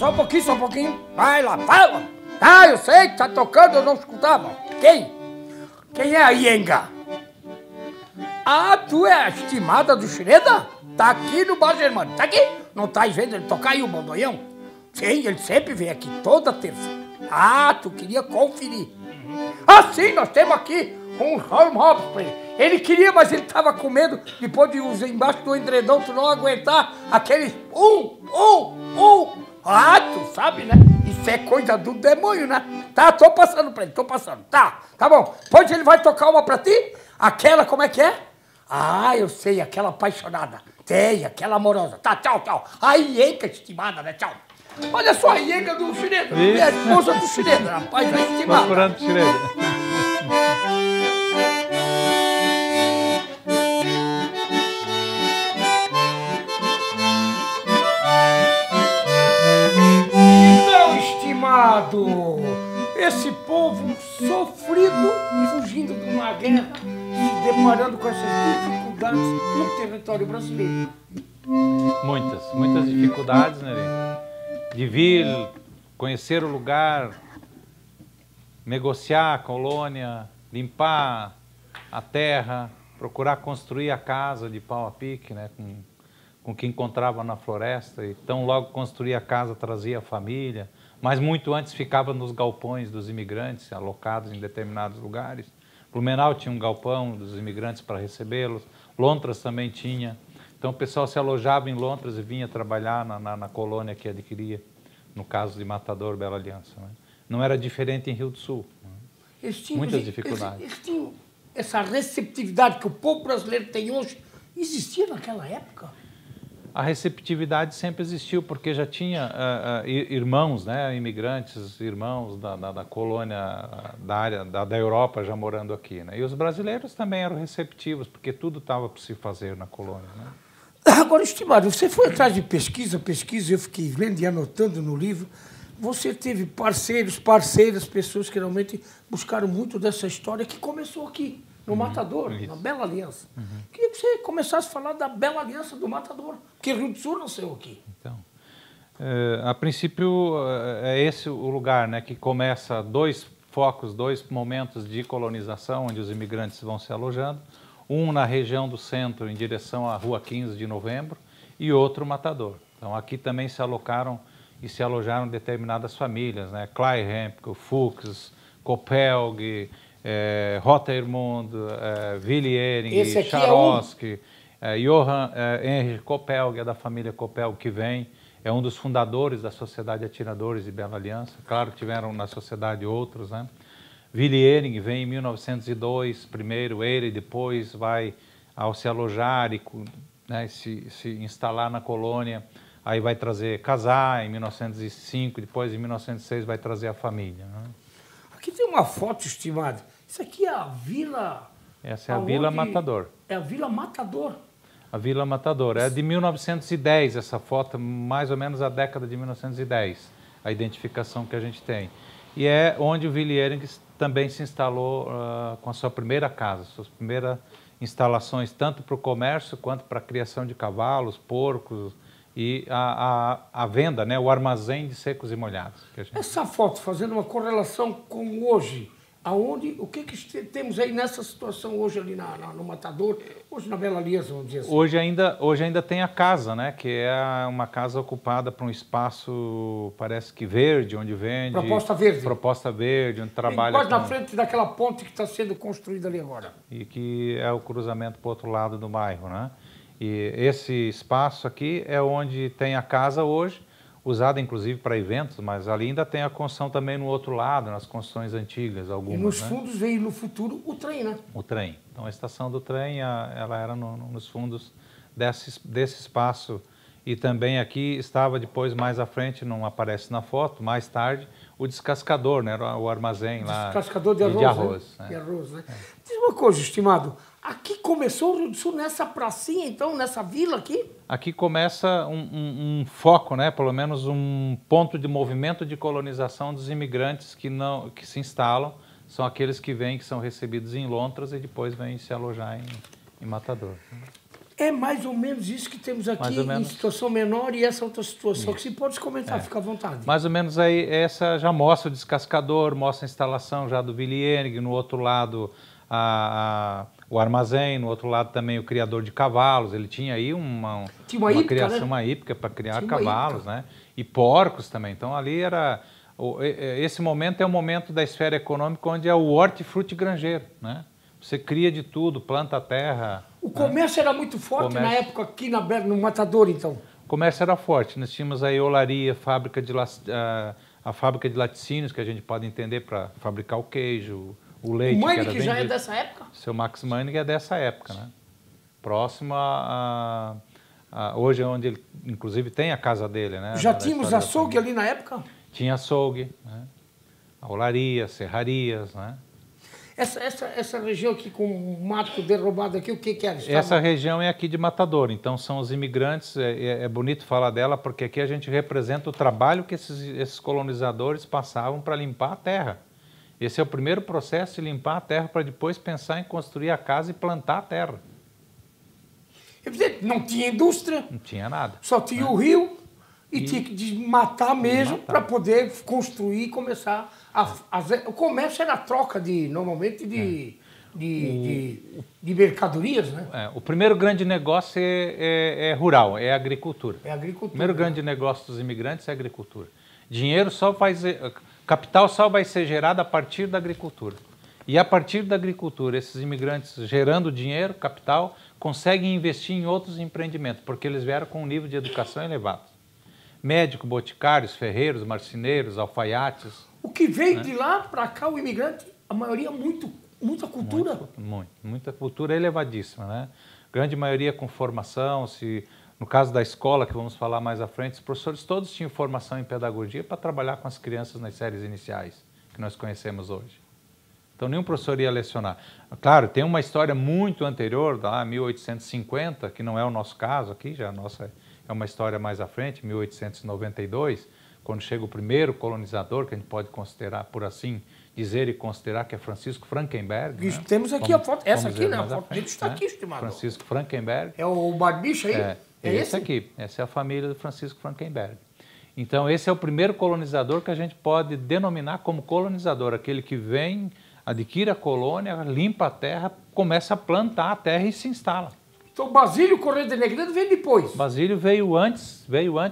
só um pouquinho, só um pouquinho. Vai lá, fala. Ah, eu sei que tá tocando, eu não escutava. Quem? Quem é a Ienga? Ah, tu é a estimada do Xereda? Tá aqui no Bar Germano, tá aqui? Não tá vendo ele tocar aí o bandoião? Sim, ele sempre vem aqui, toda terça. Ah, tu queria conferir. Ah, sim, nós temos aqui um home hops pra ele. Ele queria, mas ele tava com medo, depois de usar embaixo do edredom, tu não aguentar aqueles Ah, tu sabe, né? Isso é coisa do demônio, né? Tá, tô passando pra ele, tô passando. Tá bom. Depois ele vai tocar uma pra ti? Aquela, como é que é? Ah, eu sei, aquela apaixonada. Tem, aquela amorosa. Tá, tchau, tchau. A Ienga estimada, né? Tchau. Olha só a Ienga do Xereda. É a esposa do Xereda, rapaz, a estimada. Procurando Xereda. Então, estimado, esse povo sofrido, fugindo de uma guerra, se deparando com essas dificuldades no território brasileiro. Muitas dificuldades, né? De vir, conhecer o lugar, negociar a colônia, limpar a terra, procurar construir a casa de pau a pique, né? Com o que encontrava na floresta. Então, logo construía a casa, trazia a família, mas muito antes ficava nos galpões dos imigrantes, alocados em determinados lugares. Blumenau tinha um galpão dos imigrantes para recebê-los, Lontras também tinha. Então o pessoal se alojava em Lontras e vinha trabalhar na colônia que adquiria, no caso de Matador, Bela Aliança, né? Não era diferente em Rio do Sul. Né? Muitas dificuldades. Eles tinham essa receptividade que o povo brasileiro tem hoje, existia naquela época? A receptividade sempre existiu, porque já tinha irmãos, né, imigrantes, irmãos da colônia, da área da Europa já morando aqui, né? E os brasileiros também eram receptivos, porque tudo estava por se fazer na colônia, né? Agora, estimado, você foi atrás de pesquisa, eu fiquei lendo e anotando no livro. Você teve parceiras, pessoas que realmente buscaram muito dessa história que começou aqui, no Matador, na Bela Aliança. Queria que você começasse a falar da Bela Aliança do Matador, porque Rio do Sul nasceu aqui. Então, a princípio, é esse o lugar, né, que começa dois focos, dois momentos de colonização, onde os imigrantes vão se alojando. Um na região do centro, em direção à Rua 15 de Novembro, e outro Matador. Então, aqui também se alocaram e se alojaram determinadas famílias, né? Kleihempke, Fuchs, Kopelg, Rottermund, Villiering, Charoski, Johann Henrich Kopelg, é da família Kopelg que vem, é um dos fundadores da Sociedade Atiradores de Bela Aliança. Claro que tiveram na sociedade outros, né? Villiering vem em 1902, primeiro ele, depois vai, ao se alojar e, né, se instalar na colônia, aí vai casar em 1905, depois em 1906 vai trazer a família, né? Aqui tem uma foto, estimado. Isso aqui é a vila... Essa é a Vila Matador. É a Vila Matador. A Vila Matador. É de 1910 essa foto, mais ou menos a década de 1910, a identificação que a gente tem. E é onde o Villiering também se instalou com a sua primeira casa, suas primeiras instalações, tanto para o comércio quanto para a criação de cavalos, porcos e a venda, né, o armazém de secos e molhados. Essa foto, fazendo uma correlação com hoje, o que temos aí nessa situação hoje ali no Matador, hoje na Bela Aliança, vamos dizer assim? Hoje ainda tem a casa, né, que é uma casa ocupada por um espaço, parece que verde, onde vende... Proposta Verde. Proposta Verde, onde trabalha... Quase na frente daquela ponte que está sendo construída ali agora. E que é o cruzamento para o outro lado do bairro, né? E esse espaço aqui é onde tem a casa hoje, usada inclusive para eventos, mas ali ainda tem a construção também no outro lado, nas construções antigas, algumas. E nos fundos veio no futuro o trem, né? O trem. Então a estação do trem, ela era nos fundos desse espaço. E também aqui estava depois, mais à frente, não aparece na foto, mais tarde, o descascador, né? O armazém lá. Descascador de arroz. Né? De arroz, né? Diz uma coisa, estimado. Aqui começou o Rio do Sul, nessa pracinha, então, nessa vila aqui? Aqui começa um foco, né? Pelo menos um ponto de movimento de colonização dos imigrantes que se instalam. São aqueles que vêm, que são recebidos em Lontras e depois vêm se alojar em Matador. É mais ou menos isso que temos aqui em situação menor e essa outra situação. Que se pode comentar, fica à vontade. Mais ou menos aí, essa já mostra o descascador, mostra a instalação já do Villiers, no outro lado o armazém, no outro lado também o criador de cavalos. Ele tinha aí uma criação, né? Uma hípica para criar cavalos, né? E porcos também. Então ali era... Esse momento é o momento da esfera econômica onde é o hortifruti granjeiro, né? Você cria de tudo, planta a terra. O comércio era muito forte na época aqui no Matador, então? O comércio era forte. Nós tínhamos aí olaria, a fábrica de laticínios, que a gente pode entender para fabricar o queijo, o leite. O Meinig já é dessa época? Seu Max Meinig é dessa época, né? Próximo hoje é onde ele, inclusive, tem a casa dele, né? Já tínhamos açougue ali na época? Tinha açougue, né? A olaria, serrarias, né? Essa região aqui com o mato derrubado aqui, o que era? Essa região é aqui de Matador, então são os imigrantes, é bonito falar dela porque aqui a gente representa o trabalho que esses colonizadores passavam para limpar a terra. Esse é o primeiro processo de limpar a terra para depois pensar em construir a casa e plantar a terra. Não tinha indústria. Não tinha nada. Só tinha o rio e tinha que desmatar mesmo para poder construir e começar o comércio era a troca normalmente de mercadorias, né? O primeiro grande negócio é rural, é agricultura. É agricultura. O primeiro grande negócio dos imigrantes é agricultura. Capital só vai ser gerado a partir da agricultura. E a partir da agricultura, esses imigrantes gerando dinheiro, capital, conseguem investir em outros empreendimentos, porque eles vieram com um nível de educação elevado. Médicos, boticários, ferreiros, marceneiros, alfaiates. O que veio de lá para cá, o imigrante, a maioria muita cultura. Muita cultura elevadíssima, né? Grande maioria com formação, no caso da escola, que vamos falar mais à frente, os professores todos tinham formação em pedagogia para trabalhar com as crianças nas séries iniciais, que nós conhecemos hoje. Então, nenhum professor ia lecionar. Claro, tem uma história muito anterior, lá 1850, que não é o nosso caso aqui, já a nossa é uma história mais à frente, 1892, quando chega o primeiro colonizador, que a gente pode considerar, por assim dizer e considerar, que é Francisco Frankenberg. Isso, né? Temos aqui a foto, essa aqui, né? A foto dele está aqui, estimado. Francisco Frankenberg. É o barbicho aí? É esse aqui, essa é a família do Francisco Frankenberg. Então, esse é o primeiro colonizador que a gente pode denominar como colonizador, aquele que vem, adquire a colônia, limpa a terra, começa a plantar a terra e se instala. Então, Basílio Corrêa de Negredo veio depois? Basílio veio antes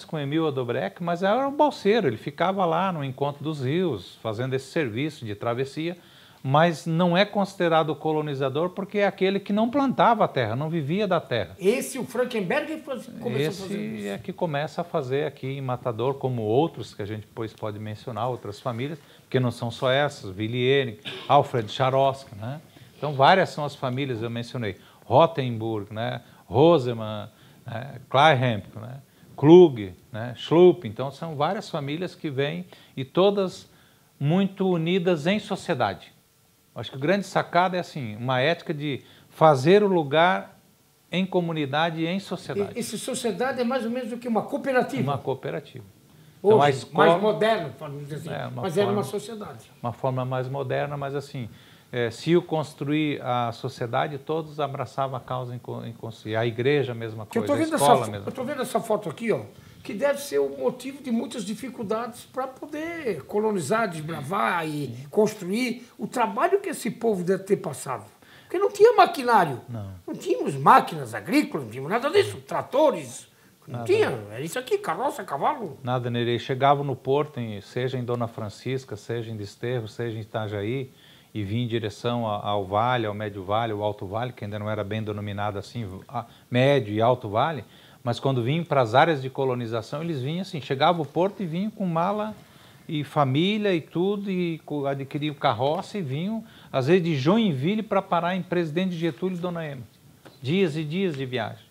com Emil Odobrecht, mas era um balseiro, ele ficava lá no encontro dos rios, fazendo esse serviço de travessia, mas não é considerado colonizador porque é aquele que não plantava a terra, não vivia da terra. Esse, o Frankenberg, começou a fazer isso? Esse é que começa a fazer aqui em Matador, como outros que a gente depois pode mencionar, outras famílias, porque não são só essas, Villiers, Alfred Charoska, né? Então várias são as famílias, eu mencionei. Rothenburg, né? Rosemann, né? Kleihemp, né? Klug, né? Schlupp. Então são várias famílias que vêm e todas muito unidas em sociedade. Acho que o grande sacada é assim, uma ética de fazer o lugar em comunidade e em sociedade. Essa sociedade é mais ou menos do que uma cooperativa? Uma cooperativa. Hoje, então, a escola, mais moderna, falamos assim, mas era uma sociedade. Uma forma mais moderna, mas assim, se eu construir a sociedade, todos abraçavam a causa em construir. A igreja, a mesma coisa, a escola, a mesma coisa. Eu estou vendo essa foto aqui, ó, que deve ser o motivo de muitas dificuldades para poder colonizar, desbravar e construir o trabalho que esse povo deve ter passado. Porque não tinha maquinário, não tínhamos máquinas agrícolas, não tínhamos nada disso, tratores, não tinha, era isso aqui, carroça, cavalo. Nada, Nerei. Chegavam no porto, seja em Dona Francisca, seja em Desterro, seja em Itajaí, e vinha em direção ao Vale, ao Médio Vale, ao Alto Vale, que ainda não era bem denominado assim, Médio e Alto Vale, mas quando vinham para as áreas de colonização, eles vinham assim, chegavam ao porto e vinham com mala e família e tudo, e adquiriam carroça e vinham, às vezes, de Joinville para parar em Presidente Getúlio e Dona Ema. Dias e dias de viagem.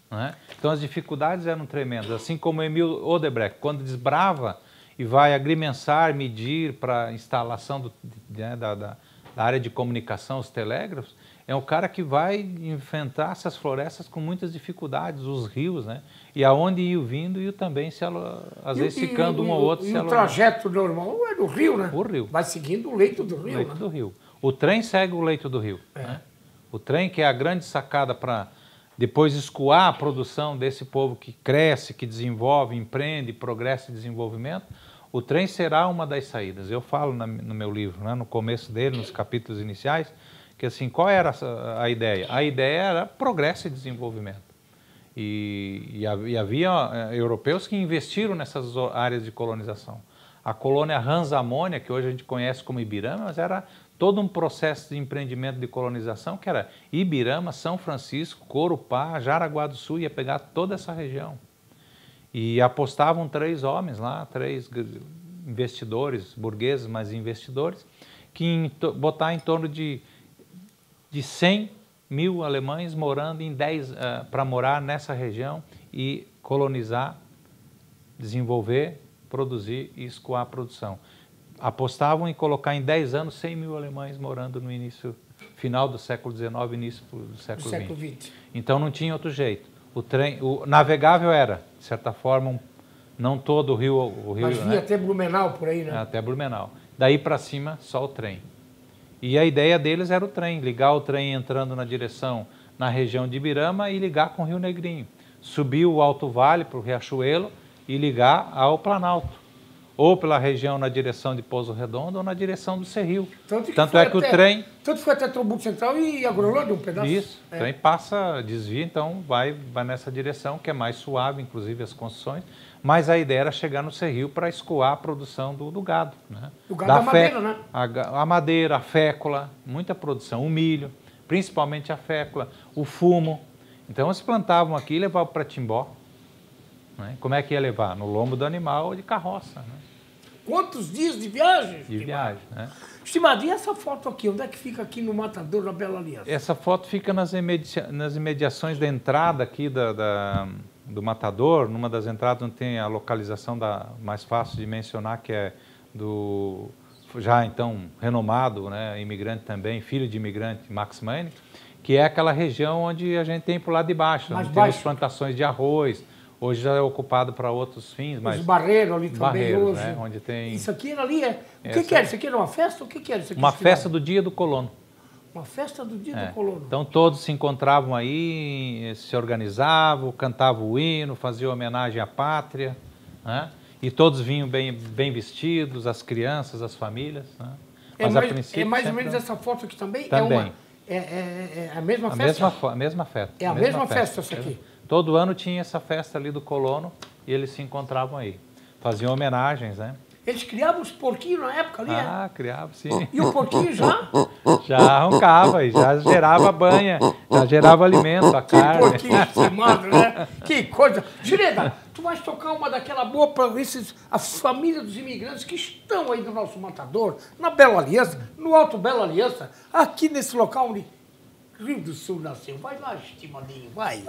Não é? Então as dificuldades eram tremendas, assim como Emil Odebrecht, quando desbrava e vai agrimensar, medir para a instalação da área de comunicação, os telégrafos, é um cara que vai enfrentar essas florestas com muitas dificuldades, os rios, né? E aonde ia vindo e também, às vezes, ficando um ou outro. E o trajeto normal é do rio, né? O rio. Vai seguindo o leito do rio. O leito do rio. O trem segue o leito do rio. Né? O trem, que é a grande sacada para depois escoar a produção desse povo que cresce, que desenvolve, empreende, progresso e desenvolvimento, o trem será uma das saídas. Eu falo no meu livro, né, no começo dele, nos capítulos iniciais, que assim, qual era a ideia? A ideia era progresso e desenvolvimento. E havia europeus que investiram nessas áreas de colonização. A colônia Ransamônia, que hoje a gente conhece como Ibirama, mas era todo um processo de empreendimento de colonização que era Ibirama, São Francisco, Corupá, Jaraguá do Sul, ia pegar toda essa região. E apostavam 3 homens lá, 3 investidores, burgueses, mas investidores, que botar em torno de 100 mil alemães morando em 10, para morar nessa região e colonizar, desenvolver, produzir e escoar a produção. Apostavam em colocar em 10 anos 100 mil alemães morando no final do século XIX, início do século XX. Então não tinha outro jeito. O navegável era, de certa forma, não todo o rio. Mas vinha, né, até Blumenau por aí, né? Até Blumenau. Daí para cima, só o trem. E a ideia deles era o trem, ligar o trem entrando na região de Ibirama e ligar com o Rio Negrinho. Subir o Alto Vale para o Riachuelo e ligar ao Planalto. Ou pela região na direção de Pouso Redondo ou na direção do Serril. Tanto é que o trem... Tanto foi até Trombudo Central e Agrolândia, um pedaço. Isso, o trem passa, desvia, então vai nessa direção, que é mais suave, inclusive as construções. Mas a ideia era chegar no Serril para escoar a produção do gado. Né? O gado da madeira, né? A madeira, a fécula, muita produção. O milho, principalmente a fécula, o fumo. Então eles plantavam aqui e levavam para Timbó. Né? Como é que ia levar? No lombo do animal ou de carroça. Né? Quantos dias de viagem? De viagem, né? Estimado, e essa foto aqui? Onde é que fica aqui no Matador, na Bela Aliança? Essa foto fica nas imediações da entrada aqui do Matador, numa das entradas onde tem a localização mais fácil de mencionar, que é do já então renomado, né, imigrante também, filho de imigrante, Max Manning, que é aquela região onde a gente tem por lá de baixo, onde tem as plantações de arroz. Hoje já é ocupado para outros fins, mas... Os barreiros ali também hoje. Né? Onde tem... Isso aqui ali é... O que era? Isso aqui era uma festa? O que era isso aqui? Uma festa do Dia do Colono. Uma festa do Dia do Colono. Então todos se encontravam aí, se organizavam, cantavam o hino, faziam homenagem à pátria, né? E todos vinham bem vestidos, as crianças, as famílias. Né? Mas a princípio, mais ou menos essa foto aqui também? Também. É a mesma festa? A mesma festa. É a mesma festa essa aqui? Todo ano tinha essa festa ali do colono e eles se encontravam aí. Faziam homenagens, né? Eles criavam os porquinhos na época ali? Ah, criavam, sim. E o porquinho já? Já roncava e já gerava banha, já gerava alimento, a carne. Que porquinho estimado, né? Que coisa. Gireda, tu vais tocar uma daquela boa para a família dos imigrantes que estão aí no nosso Matador, na Bela Aliança, no Alto Bela Aliança, aqui nesse local onde Rio do Sul nasceu. Vai lá, estimadinho, vai.